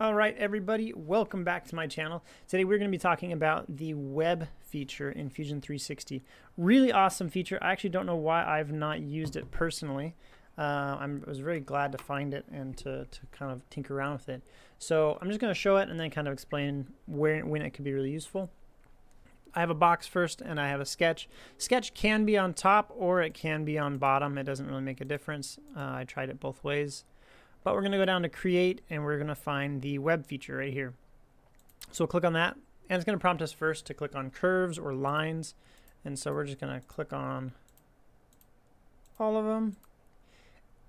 All right, everybody, welcome back to my channel. Today we're going to be talking about the web feature in Fusion 360. Really awesome feature. I actually don't know why I've not used it personally. I was very glad to find it and to kind of tinker around with it. So I'm just going to show it and then kind of explain when it could be really useful. I have a box first and I have a sketch. Sketch can be on top or it can be on bottom. It doesn't really make a difference. I tried it both ways. But we're going to go down to create and we're going to find the web feature right here. So we'll click on that and it's going to prompt us first to click on curves or lines. And so we're just going to click on all of them.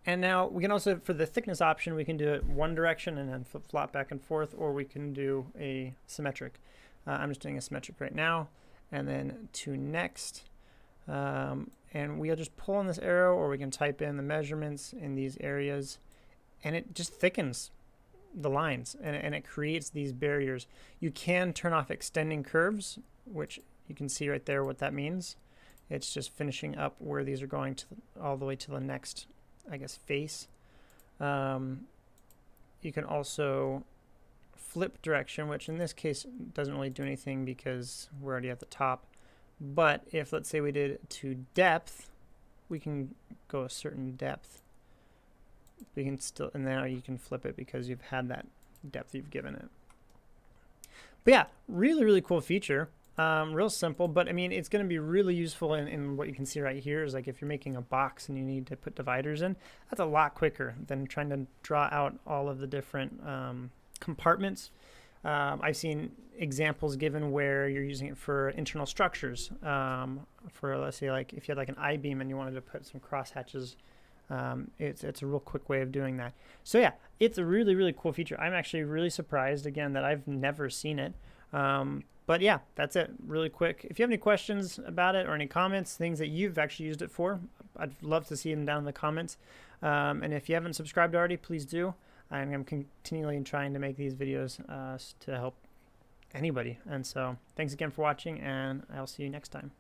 And now we can also, for the thickness option, we can do it one direction and then flip-flop back and forth, or we can do a symmetric. I'm just doing a symmetric right now. And then to next. And we'll just pull on this arrow, or we can type in the measurements in these areas. And it just thickens the lines and it creates these barriers. You can turn off extending curves, which you can see right there what that means. It's just finishing up where these are going to all the way to the next, I guess, face. You can also flip direction, which in this case doesn't really do anything because we're already at the top. But if, let's say, we did to depth, we can go a certain depth. We can still, and now you can flip it because you've had that depth you've given it. But yeah, really cool feature. Real simple, but I mean, it's going to be really useful in what you can see right here is like if you're making a box and you need to put dividers in, that's a lot quicker than trying to draw out all of the different compartments. I've seen examples given where you're using it for internal structures. For, let's say, like if you had like an I-beam and you wanted to put some cross hatches. It's a real quick way of doing that. So yeah, it's a really cool feature. I'm actually really surprised again that I've never seen it. But yeah, that's it. Really quick. If you have any questions about it or any comments, things that you've actually used it for, I'd love to see them down in the comments. And if you haven't subscribed already, please do. I'm continually trying to make these videos to help anybody. And so thanks again for watching, and I'll see you next time.